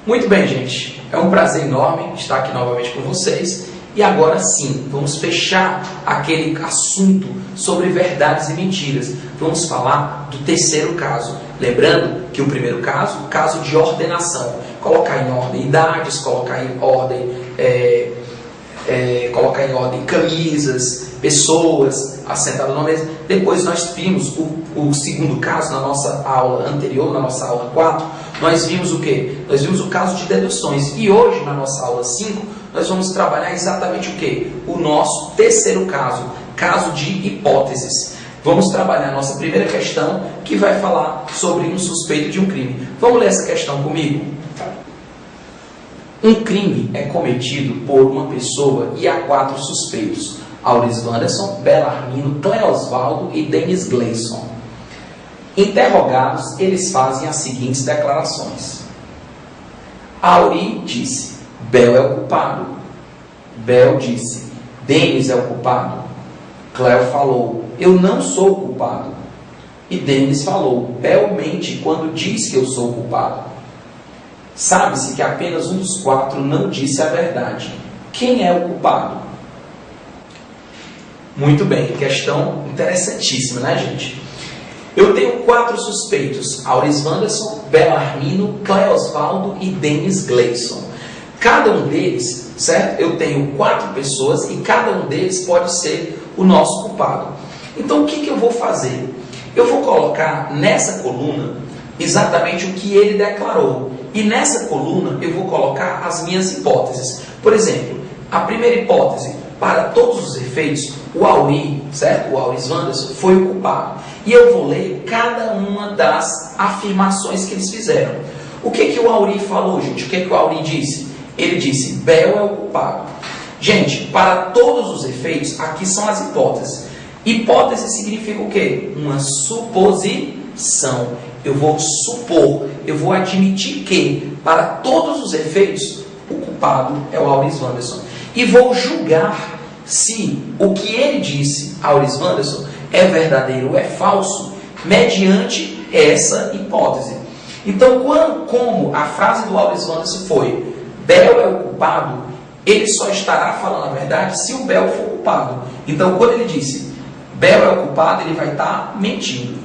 Muito bem, gente. É um prazer enorme estar aqui novamente com vocês. E agora sim, vamos fechar aquele assunto sobre verdades e mentiras. Vamos falar do terceiro caso. Lembrando que o primeiro caso, o caso de ordenação. Colocar em ordem idades, colocar em ordem camisas, pessoas assentadas na mesa. Depois nós vimos o segundo caso na nossa aula anterior, na nossa aula 4, nós vimos o quê? Nós vimos o caso de deduções. E hoje, na nossa aula 5, nós vamos trabalhar exatamente o quê? O nosso terceiro caso, caso de hipóteses. Vamos trabalhar a nossa primeira questão, que vai falar sobre um suspeito de um crime. Vamos ler essa questão comigo? Um crime é cometido por uma pessoa e há 4 suspeitos: Auris Wanderson, Belarmino, Cleosvaldo e Denis Gleison. Interrogados, eles fazem as seguintes declarações. Auri disse: Bel é o culpado. Bel disse: Denis é o culpado. Cleo falou: eu não sou o culpado. E Denis falou: Bel mente quando diz que eu sou o culpado. Sabe-se que apenas um dos 4 não disse a verdade. Quem é o culpado? Muito bem, questão interessantíssima, né, gente? Eu tenho 4 suspeitos: Auris Wanderson, Belarmino, Cleosvaldo e Denis Gleison. Cada um deles, certo? Eu tenho 4 pessoas e cada um deles pode ser o nosso culpado. Então, o que eu vou fazer? Eu vou colocar nessa coluna exatamente o que ele declarou. E nessa coluna eu vou colocar as minhas hipóteses. Por exemplo, a primeira hipótese: para todos os efeitos, o Auri, certo? O Auris Wanderson foi o culpado. E eu vou ler cada uma das afirmações que eles fizeram. O que o Auri falou, gente? O que o Auri disse? Ele disse: Bel é o culpado. Gente, para todos os efeitos, aqui são as hipóteses. Hipótese significa o quê? Uma suposição. Eu vou supor, eu vou admitir que, para todos os efeitos, o culpado é o Auris Wanderson. E vou julgar se o que ele disse, Auris Wanderson, é verdadeiro ou é falso, mediante essa hipótese. Então, como a frase do Auris Wanderson foi: Bel é o culpado, ele só estará falando a verdade se o Bel for culpado. Então, quando ele disse Bel é o culpado, ele vai estar mentindo.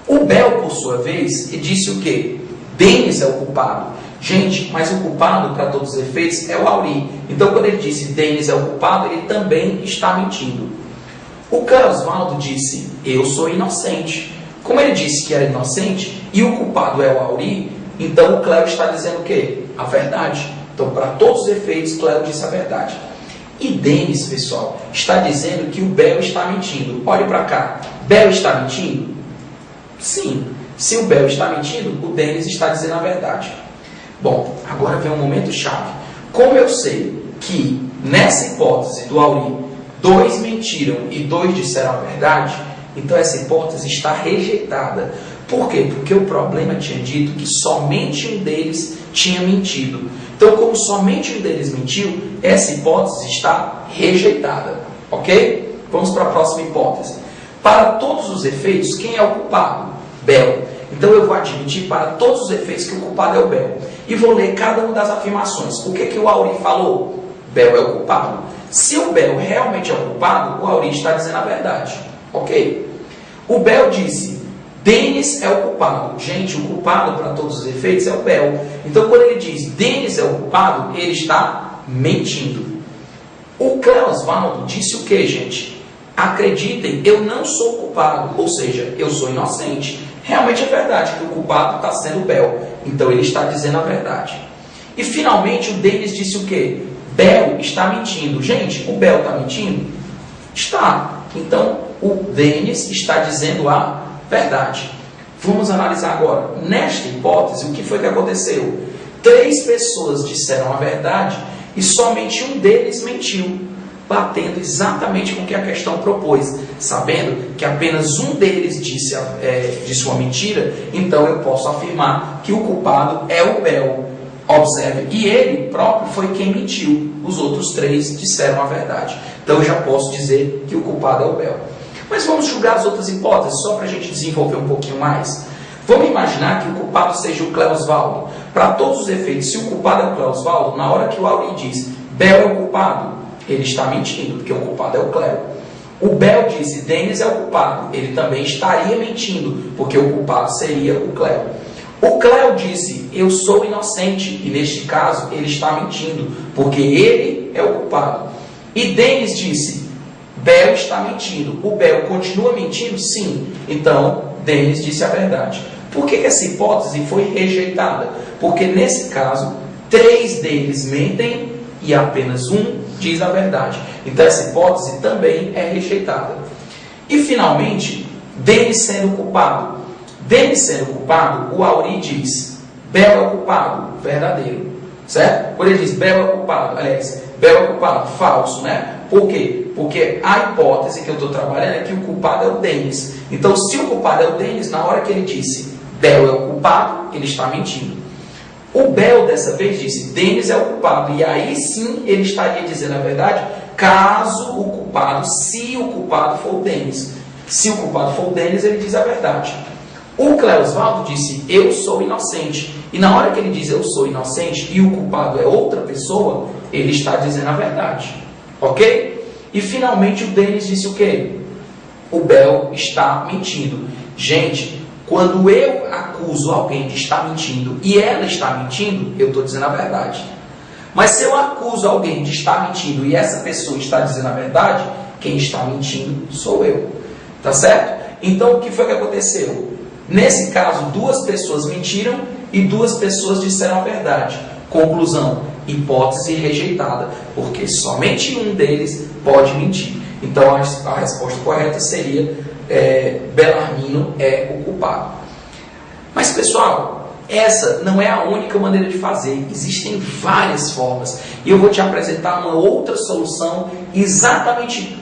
O Bel, por sua vez, disse o quê? Denis é o culpado. Gente, mas o culpado, para todos os efeitos, é o Auri. Então, quando ele disse Denis é o culpado, ele também está mentindo. O Cleosvaldo disse: eu sou inocente. Como ele disse que era inocente e o culpado é o Auri, então o Cleo está dizendo o quê? A verdade. Então, para todos os efeitos, Cleo disse a verdade. E Denis, pessoal, está dizendo que o Bel está mentindo. Olhe para cá. Bel está mentindo? Sim. Se o Bel está mentindo, o Denis está dizendo a verdade. Bom, agora vem um momento chave. Como eu sei que nessa hipótese do Auri, 2 mentiram e 2 disseram a verdade, então essa hipótese está rejeitada. Por quê? Porque o problema tinha dito que somente um deles tinha mentido. Então, como somente um deles mentiu, essa hipótese está rejeitada. Ok? Vamos para a próxima hipótese. Para todos os efeitos, quem é o culpado? Bel. Então eu vou admitir para todos os efeitos que o culpado é o Bel. E vou ler cada uma das afirmações. O que o Auri falou? Bel é o culpado. Se o Bel realmente é o culpado, o Auri está dizendo a verdade. Ok? O Bel disse: Denis é o culpado. Gente, o culpado para todos os efeitos é o Bel. Então quando ele diz Denis é o culpado, ele está mentindo. O Cleosvaldo disse o que, gente? Acreditem, eu não sou culpado. Ou seja, eu sou inocente. Realmente é verdade que o culpado está sendo o Bel. Então ele está dizendo a verdade. E finalmente o Denis disse o quê? Bel está mentindo. Gente, o Bel está mentindo? Está. Então o Denis está dizendo a verdade. Vamos analisar agora. Nesta hipótese, o que foi que aconteceu? 3 pessoas disseram a verdade e somente um deles mentiu, batendo exatamente com o que a questão propôs. Sabendo que apenas um deles disse uma mentira, então eu posso afirmar que o culpado é o Bel. Observe, e ele próprio foi quem mentiu. Os outros 3 disseram a verdade. Então eu já posso dizer que o culpado é o Bel. Mas vamos julgar as outras hipóteses, só para a gente desenvolver um pouquinho mais. Vamos imaginar que o culpado seja o Cleosvaldo. para todos os efeitos, se o culpado é o Cleosvaldo, na hora que o Auri diz Bel é o culpado, ele está mentindo, porque o culpado é o Cleo. O Bel disse Denis é o culpado, ele também estaria mentindo, porque o culpado seria o Cleo. O Cleo disse eu sou inocente, e neste caso ele está mentindo, porque ele é o culpado. E Denis disse Bel está mentindo. O Bel continua mentindo? Sim. Então, Denis disse a verdade. Por que essa hipótese foi rejeitada? Porque nesse caso, 3 deles mentem e apenas um diz a verdade. Então, essa hipótese também é rejeitada. E, finalmente, Denis sendo culpado. Denis sendo culpado, o Auri diz Bel é o culpado, verdadeiro. Certo? Quando ele diz Bel é o culpado, aliás, Bel é o culpado, falso, né? Por quê? Porque a hipótese que eu estou trabalhando é que o culpado é o Denis. Então, se o culpado é o Denis, na hora que ele disse Bel é o culpado, ele está mentindo. O Bel, dessa vez, disse Denis é o culpado. E aí sim ele estaria dizendo a verdade, caso o culpado, se o culpado for o Denis. Se o culpado for o Denis, ele diz a verdade. O Cleosvaldo disse eu sou inocente. E na hora que ele diz eu sou inocente e o culpado é outra pessoa, ele está dizendo a verdade. Ok? E finalmente o Denis disse o quê? O Bel está mentindo. Gente, quando eu acuso alguém de estar mentindo e ela está mentindo, eu estou dizendo a verdade. Mas se eu acuso alguém de estar mentindo e essa pessoa está dizendo a verdade, quem está mentindo sou eu. Tá certo? Então o que foi que aconteceu? Nesse caso, 2 pessoas mentiram e 2 pessoas disseram a verdade. Conclusão, hipótese rejeitada, porque somente um deles pode mentir. Então a resposta correta seria Belarmino é o culpado. Mas pessoal, essa não é a única maneira de fazer. Existem várias formas. E eu vou te apresentar uma outra solução exatamente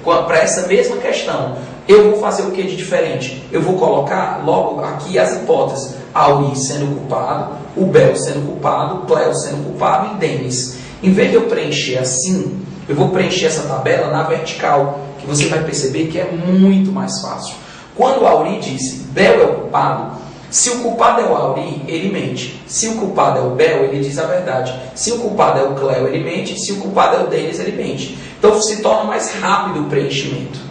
para essa mesma questão. Eu vou fazer o que de diferente? Eu vou colocar logo aqui as hipóteses. Auri sendo culpado, o Bel sendo culpado, o Cleo sendo culpado e Denis. Em vez de eu preencher assim, eu vou preencher essa tabela na vertical, que você vai perceber que é muito mais fácil. Quando o Auri disse Bel é o culpado, se o culpado é o Auri, ele mente. Se o culpado é o Bel, ele diz a verdade. Se o culpado é o Cleo, ele mente. Se o culpado é o Denis, ele mente. Então se torna mais rápido o preenchimento.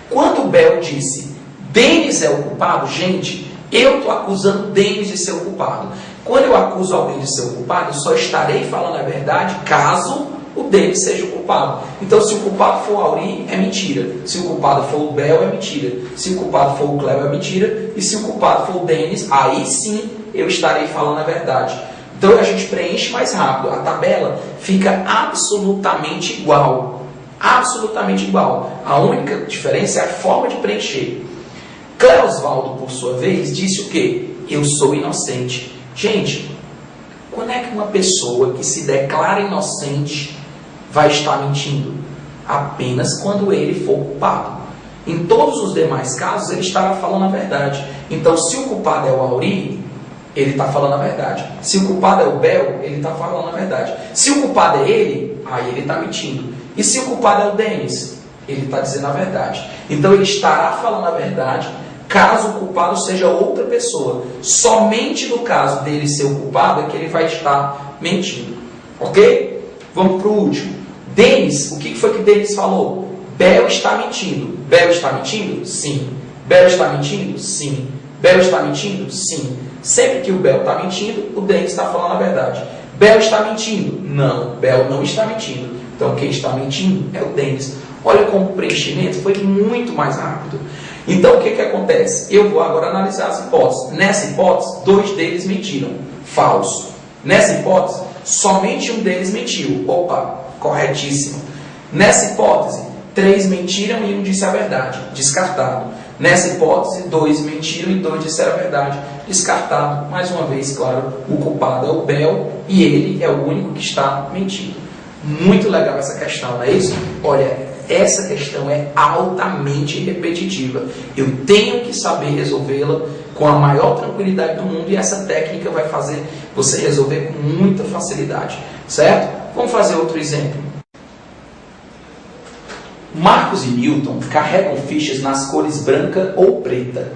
Quando o Bel disse Denis é o culpado, gente, eu estou acusando Denis de ser o culpado. Quando eu acuso alguém de ser o culpado, eu só estarei falando a verdade caso o Denis seja o culpado. Então, se o culpado for o Auri, é mentira. Se o culpado for o Bel, é mentira. Se o culpado for o Cleo, é mentira. E se o culpado for o Denis, aí sim eu estarei falando a verdade. Então, a gente preenche mais rápido. A tabela fica absolutamente igual. Absolutamente igual. A única diferença é a forma de preencher. Cleosvaldo, por sua vez, disse o quê? Eu sou inocente. Gente, quando é que uma pessoa que se declara inocente vai estar mentindo? Apenas quando ele for culpado. Em todos os demais casos, ele estará falando a verdade. Então, se o culpado é o Auri, ele está falando a verdade. Se o culpado é o Bel, ele está falando a verdade. Se o culpado é ele, aí ele está mentindo. E se o culpado é o Denis, ele está dizendo a verdade. Então, ele estará falando a verdade caso o culpado seja outra pessoa. Somente no caso dele ser o culpado é que ele vai estar mentindo. Ok? Vamos para o último. Denis, o que foi que Denis falou? Bel está mentindo. Bel está mentindo? Sim. Bel está mentindo? Sim. Bel está mentindo? Sim. Sempre que o Bel está mentindo, o Denis está falando a verdade. Bel está mentindo? Não, Bel não está mentindo. Então quem está mentindo é o Denis. Olha como o preenchimento foi muito mais rápido. Então, o que acontece? Eu vou agora analisar as hipóteses. Nessa hipótese, 2 deles mentiram. Falso. Nessa hipótese, somente um deles mentiu. Opa, corretíssimo. Nessa hipótese, 3 mentiram e um disse a verdade. Descartado. Nessa hipótese, 2 mentiram e 2 disseram a verdade. Descartado. Mais uma vez, claro, o culpado é o Bel e ele é o único que está mentindo. Muito legal essa questão, não é isso? Olha, essa questão é altamente repetitiva. Eu tenho que saber resolvê-la com a maior tranquilidade do mundo e essa técnica vai fazer você resolver com muita facilidade, certo? Vamos fazer outro exemplo. Marcos e Newton carregam fichas nas cores branca ou preta.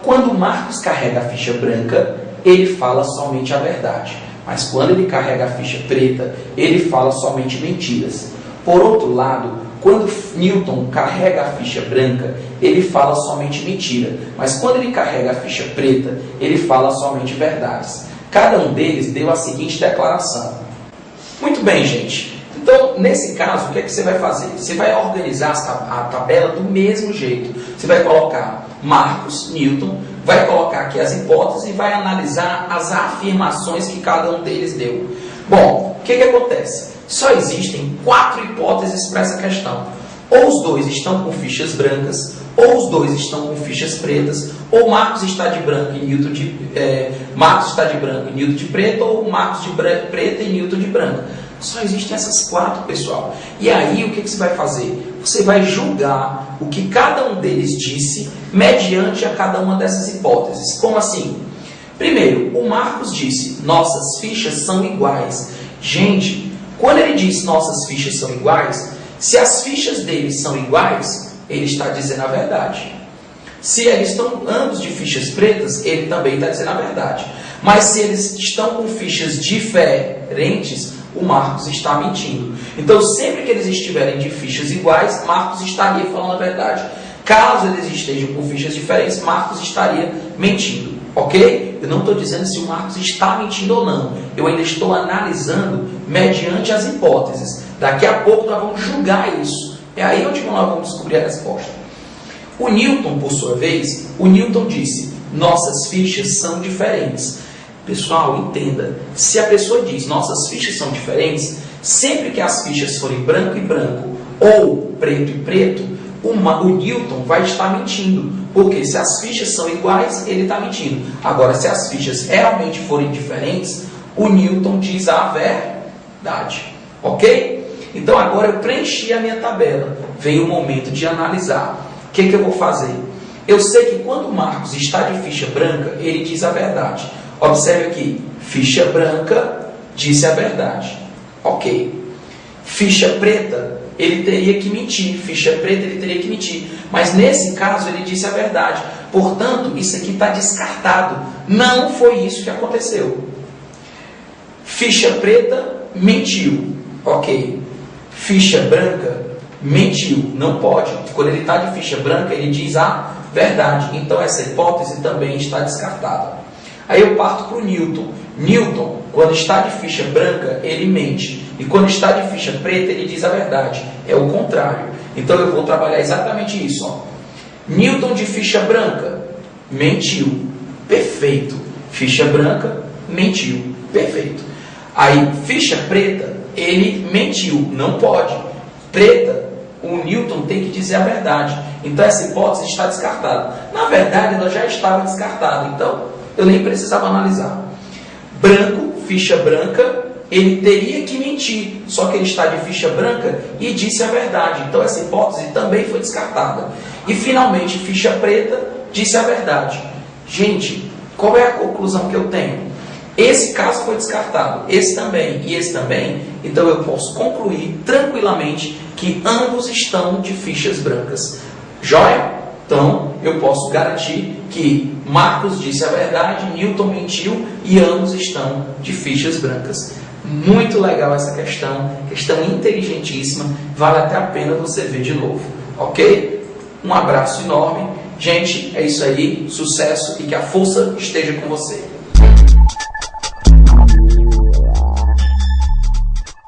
Quando Marcos carrega a ficha branca, ele fala somente a verdade. Mas quando ele carrega a ficha preta, ele fala somente mentiras. Por outro lado, quando Newton carrega a ficha branca, ele fala somente mentira. Mas quando ele carrega a ficha preta, ele fala somente verdades. Cada um deles deu a seguinte declaração. Muito bem, gente. Então, nesse caso, o que é que você vai fazer? Você vai organizar a tabela do mesmo jeito. Você vai colocar Marcos, Newton, vai colocar aqui as hipóteses e vai analisar as afirmações que cada um deles deu. Bom, o que acontece? Só existem 4 hipóteses para essa questão. Ou os dois estão com fichas brancas, ou os dois estão com fichas pretas, ou Marcos está de branco e Newton de preto, ou Marcos de preta e Newton de branco. Só existem essas 4, pessoal. E aí, o que você vai fazer? Você vai julgar o que cada um deles disse mediante a cada uma dessas hipóteses. Como assim? Primeiro, o Marcos disse, nossas fichas são iguais. Gente, quando ele diz nossas fichas são iguais, se as fichas deles são iguais, ele está dizendo a verdade. Se eles estão ambos de fichas pretas, ele também está dizendo a verdade. Mas se eles estão com fichas diferentes, o Marcos está mentindo. Então, sempre que eles estiverem de fichas iguais, Marcos estaria falando a verdade. Caso eles estejam com fichas diferentes, Marcos estaria mentindo. Ok? Eu não estou dizendo se o Marcos está mentindo ou não. Eu ainda estou analisando mediante as hipóteses. Daqui a pouco nós vamos julgar isso. É aí onde nós vamos descobrir a resposta. O Newton, por sua vez, o Newton disse, nossas fichas são diferentes. Pessoal, entenda, se a pessoa diz nossas fichas são diferentes, sempre que as fichas forem branco e branco ou preto e preto, o Newton vai estar mentindo, porque se as fichas são iguais, ele está mentindo. Agora, se as fichas realmente forem diferentes, o Newton diz a verdade. Ok? Então, agora eu preenchi a minha tabela. Vem o momento de analisar. O que eu vou fazer? Eu sei que quando o Marcos está de ficha branca, ele diz a verdade. Observe aqui, ficha branca disse a verdade. Ok. Ficha preta, ele teria que mentir. Ficha preta, ele teria que mentir. Mas nesse caso, ele disse a verdade. Portanto, isso aqui está descartado. Não foi isso que aconteceu. Ficha preta, mentiu. Ok. Ficha branca, mentiu. Não pode. Quando ele está de ficha branca, ele diz a verdade. Então, essa hipótese também está descartada. Aí eu parto para o Newton. Newton, quando está de ficha branca, ele mente. E quando está de ficha preta, ele diz a verdade. É o contrário. Então eu vou trabalhar exatamente isso. Ó. Newton de ficha branca, mentiu. Perfeito. Ficha branca, mentiu. Perfeito. Aí, ficha preta, ele mentiu. Não pode. Preta, o Newton tem que dizer a verdade. Então essa hipótese está descartada. Na verdade, ela já estava descartada. Então, eu nem precisava analisar. Branco, ficha branca, ele teria que mentir, só que ele está de ficha branca e disse a verdade. Então essa hipótese também foi descartada. E finalmente, ficha preta disse a verdade. Gente, qual é a conclusão que eu tenho? Esse caso foi descartado, esse também e esse também. Então eu posso concluir tranquilamente que ambos estão de fichas brancas. Joia? Então, eu posso garantir que Marcos disse a verdade, Newton mentiu e ambos estão de fichas brancas. Muito legal essa questão inteligentíssima, vale até a pena você ver de novo, ok? Um abraço enorme. Gente, é isso aí, sucesso e que a força esteja com você.